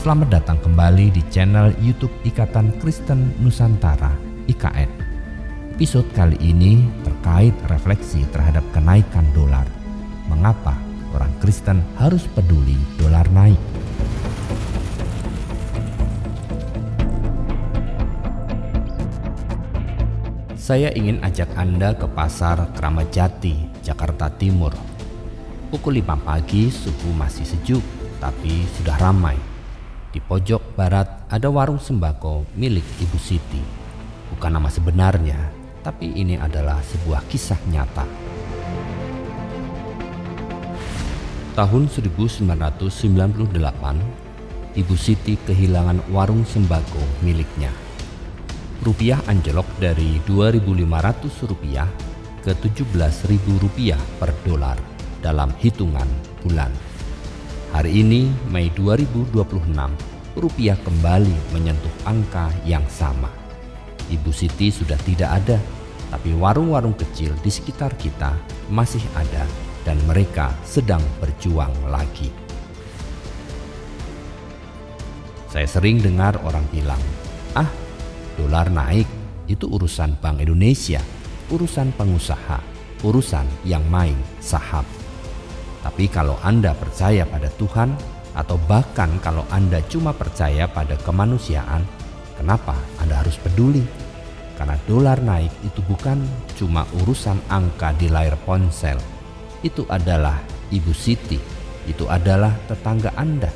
Selamat datang kembali di channel YouTube Ikatan Kristen Nusantara (IKN). Episode kali ini terkait refleksi terhadap kenaikan dolar. Mengapa orang Kristen harus peduli dolar naik? Saya ingin ajak Anda ke pasar Kramat Jati, Jakarta Timur. Pukul 5 pagi, suhu masih sejuk, tapi sudah ramai. Di pojok barat ada warung sembako milik Ibu Siti. Bukan nama sebenarnya, tapi ini adalah sebuah kisah nyata. Tahun 1998, Ibu Siti kehilangan warung sembako miliknya. Rupiah anjlok dari Rp2.500 ke Rp17.000 per dolar dalam hitungan bulan. Hari ini, Mei 2026, rupiah kembali menyentuh angka yang sama. Ibu Siti sudah tidak ada, tapi warung-warung kecil di sekitar kita masih ada dan mereka sedang berjuang lagi. Saya sering dengar orang bilang, dolar naik itu urusan Bank Indonesia, urusan pengusaha, urusan yang main saham. Tapi kalau Anda percaya pada Tuhan, atau bahkan kalau Anda cuma percaya pada kemanusiaan, kenapa Anda harus peduli? Karena dolar naik itu bukan cuma urusan angka di layar ponsel. Itu adalah Ibu Siti, itu adalah tetangga Anda,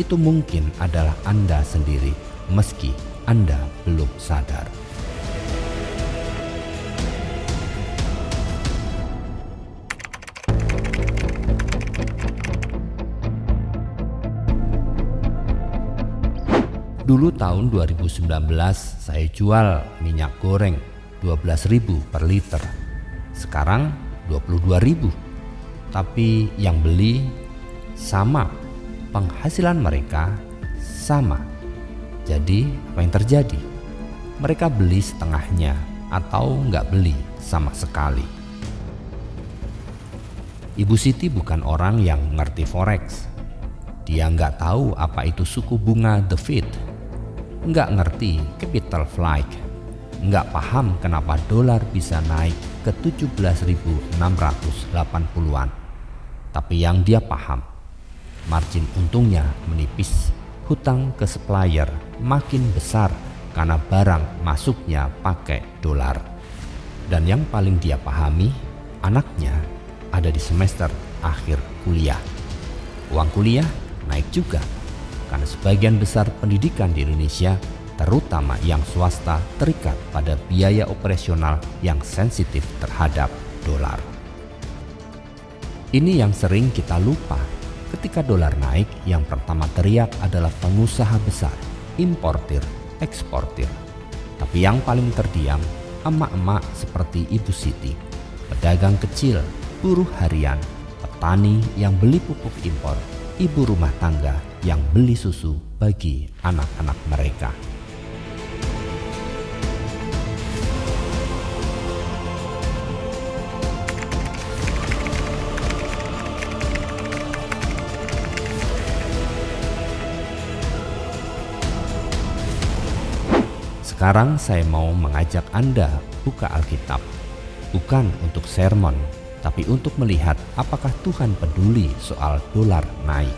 itu mungkin adalah Anda sendiri, meski Anda belum sadar. Dulu tahun 2019 saya jual minyak goreng 12.000 per liter. Sekarang 22.000. Tapi yang beli sama, penghasilan mereka sama. Jadi apa yang terjadi? Mereka beli setengahnya atau nggak beli sama sekali. Ibu Siti bukan orang yang ngerti forex. Dia nggak tahu apa itu suku bunga The Fed, nggak ngerti capital flight, nggak paham kenapa dolar bisa naik ke 17.680-an. Tapi yang dia paham, margin untungnya menipis. Hutang ke supplier makin besar karena barang masuknya pakai dolar. Dan yang paling dia pahami, anaknya ada di semester akhir kuliah. Uang kuliah naik juga karena sebagian besar pendidikan di Indonesia, terutama yang swasta, terikat pada biaya operasional yang sensitif terhadap dolar. Ini yang sering kita lupa. Ketika dolar naik, yang pertama teriak adalah pengusaha besar, importir, eksportir. Tapi yang paling terdiam, emak-emak seperti Ibu Siti, pedagang kecil, buruh harian, petani yang beli pupuk impor, ibu rumah tangga yang beli susu bagi anak-anak mereka. Sekarang saya mau mengajak Anda buka Alkitab, bukan untuk sermon, tapi untuk melihat apakah Tuhan peduli soal dolar naik.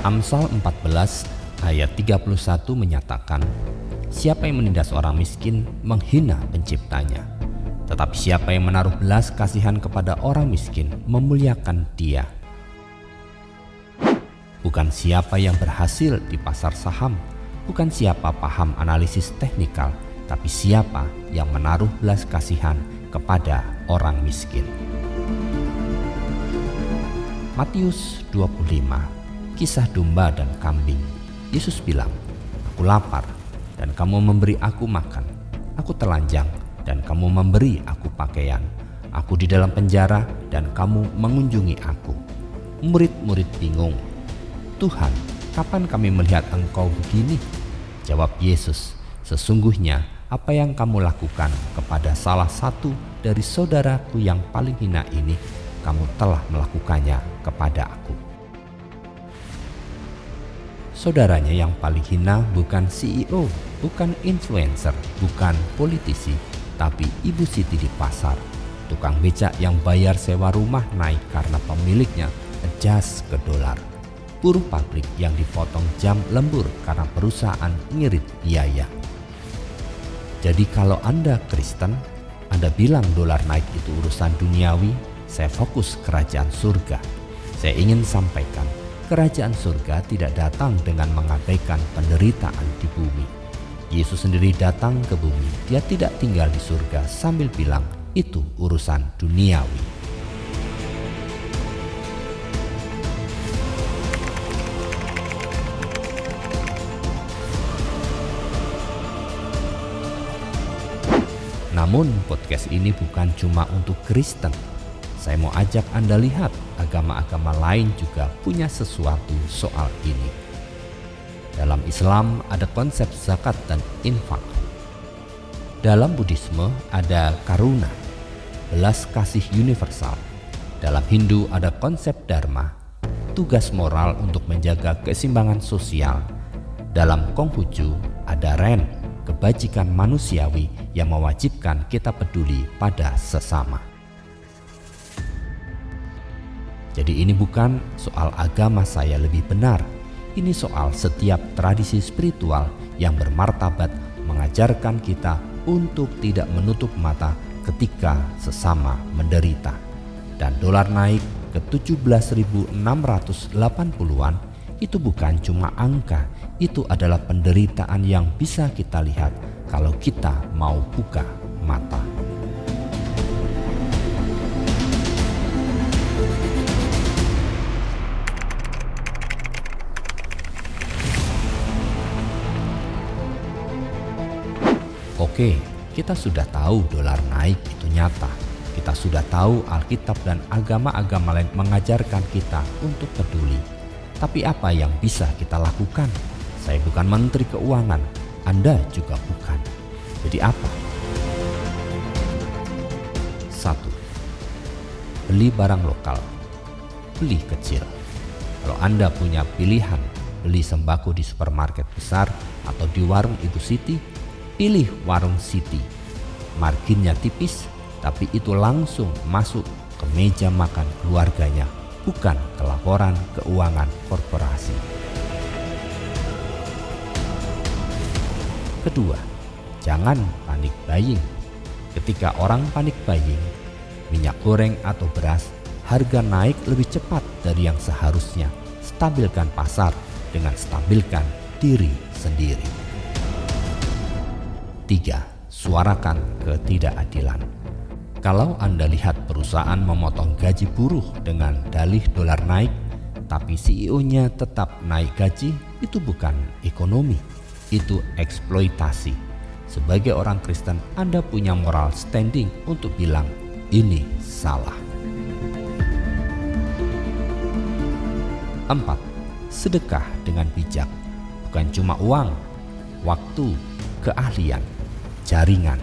Amsal 14 ayat 31 menyatakan, siapa yang menindas orang miskin menghina penciptanya, tetapi siapa yang menaruh belas kasihan kepada orang miskin memuliakan dia. Bukan siapa yang berhasil di pasar saham, bukan siapa paham analisis teknikal, tapi siapa yang menaruh belas kasihan kepada orang miskin. Matius 25, kisah domba dan kambing. Yesus bilang, aku lapar dan kamu memberi aku makan. Aku telanjang dan kamu memberi aku pakaian. Aku di dalam penjara dan kamu mengunjungi aku. Murid-murid bingung. Tuhan, kapan kami melihat Engkau begini? Jawab Yesus, sesungguhnya apa yang kamu lakukan kepada salah satu dari saudaraku yang paling hina ini, kamu telah melakukannya kepada aku. Saudaranya yang paling hina bukan CEO, bukan influencer, bukan politisi, tapi Ibu Siti di pasar. Tukang becak yang bayar sewa rumah naik karena pemiliknya adjust ke dolar. Buruh pabrik yang dipotong jam lembur karena perusahaan ngirit biaya. Jadi kalau Anda Kristen, Anda bilang dolar naik itu urusan duniawi, saya fokus kerajaan surga. Saya ingin sampaikan, kerajaan surga tidak datang dengan mengabaikan penderitaan di bumi. Yesus sendiri datang ke bumi, dia tidak tinggal di surga sambil bilang, itu urusan duniawi. Namun podcast ini bukan cuma untuk Kristen. Saya mau ajak Anda lihat agama-agama lain juga punya sesuatu soal ini. Dalam Islam ada konsep zakat dan infak. Dalam Buddhisme ada karuna, belas kasih universal. Dalam Hindu ada konsep dharma, tugas moral untuk menjaga keseimbangan sosial. Dalam Konghucu ada ren, kebajikan manusiawi yang mewajibkan kita peduli pada sesama. Jadi ini bukan soal agama saya lebih benar. Ini soal setiap tradisi spiritual yang bermartabat mengajarkan kita untuk tidak menutup mata ketika sesama menderita. Dan dolar naik ke 17.680-an itu bukan cuma angka, itu adalah penderitaan yang bisa kita lihat kalau kita mau buka mata. Oke, kita sudah tahu dolar naik itu nyata. Kita sudah tahu Alkitab dan agama-agama lain mengajarkan kita untuk peduli. Tapi apa yang bisa kita lakukan? Saya bukan Menteri Keuangan, Anda juga bukan. Jadi apa? 1. Beli barang lokal. Beli kecil. Kalau Anda punya pilihan beli sembako di supermarket besar atau di warung Ibu Siti, pilih warung Siti. Marginnya tipis, tapi itu langsung masuk ke meja makan keluarganya, bukan ke laporan keuangan korporasi. Kedua, jangan panik buying. Ketika orang panik buying, minyak goreng atau beras, harga naik lebih cepat dari yang seharusnya. Stabilkan pasar dengan stabilkan diri sendiri. 3. Suarakan ketidakadilan. Kalau Anda lihat perusahaan memotong gaji buruh dengan dalih dolar naik, tapi CEO-nya tetap naik gaji, itu bukan ekonomi, itu eksploitasi. Sebagai orang Kristen, Anda punya moral standing untuk bilang, ini salah. 4. Sedekah dengan bijak. Bukan cuma uang, waktu, keahlian, jaringan.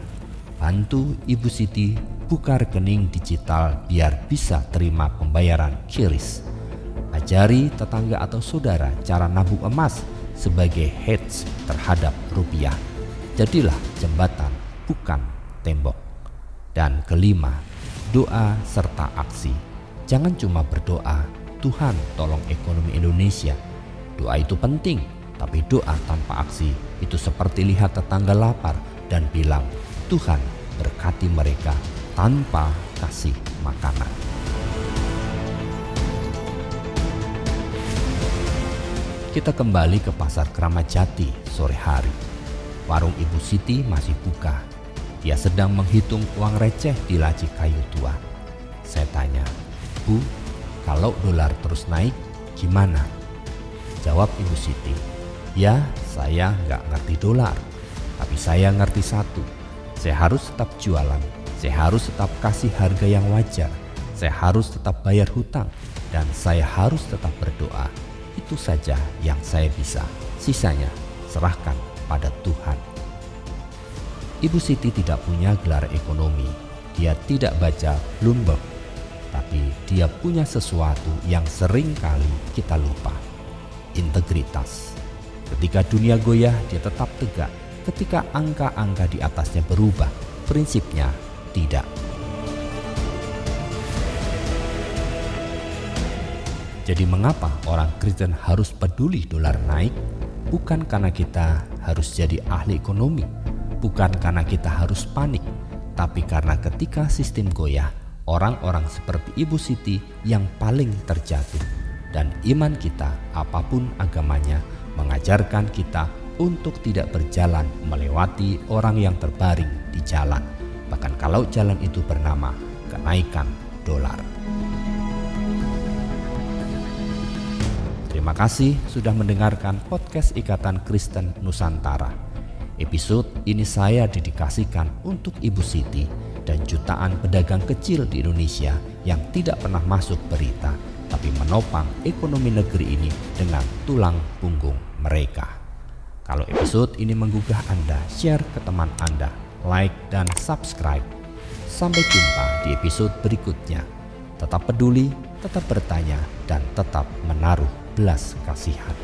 Bantu Ibu Siti buka rekening digital biar bisa terima pembayaran QRIS. Ajari tetangga atau saudara cara nabung emas sebagai hedge terhadap rupiah. Jadilah jembatan, bukan tembok. Dan kelima, doa serta aksi. Jangan cuma berdoa, Tuhan tolong ekonomi Indonesia. Doa itu penting, tapi doa tanpa aksi itu seperti lihat tetangga lapar dan bilang, Tuhan berkati mereka tanpa kasih makanan. Kita kembali ke pasar Kramat Jati sore hari. Warung Ibu Siti masih buka. Dia sedang menghitung uang receh di laci kayu tua. Saya tanya, Bu, kalau dolar terus naik gimana? Jawab Ibu Siti, ya saya nggak ngerti dolar, tapi saya ngerti satu. Saya harus tetap jualan, saya harus tetap kasih harga yang wajar, saya harus tetap bayar hutang, dan saya harus tetap berdoa. Itu saja yang saya bisa, sisanya serahkan pada Tuhan. Ibu Siti tidak punya gelar ekonomi, dia tidak baca Bloomberg, tapi dia punya sesuatu yang sering kali kita lupa, integritas. Ketika dunia goyah, dia tetap tegak. Ketika angka-angka di atasnya berubah, prinsipnya tidak. Jadi mengapa orang Kristen harus peduli dolar naik? Bukan karena kita harus jadi ahli ekonomi, bukan karena kita harus panik, tapi karena ketika sistem goyah, orang-orang seperti Ibu Siti yang paling terjatuh. Dan iman kita, apapun agamanya, mengajarkan kita untuk tidak berjalan melewati orang yang terbaring di jalan, bahkan kalau jalan itu bernama kenaikan dolar. Terima kasih sudah mendengarkan podcast Ikatan Kristen Nusantara. Episode ini saya dedikasikan untuk Ibu Siti dan jutaan pedagang kecil di Indonesia yang tidak pernah masuk berita, tapi menopang ekonomi negeri ini dengan tulang punggung mereka. Kalau episode ini menggugah Anda, share ke teman Anda, like dan subscribe. Sampai jumpa di episode berikutnya. Tetap peduli, tetap bertanya, dan tetap menaruh belas kasihan.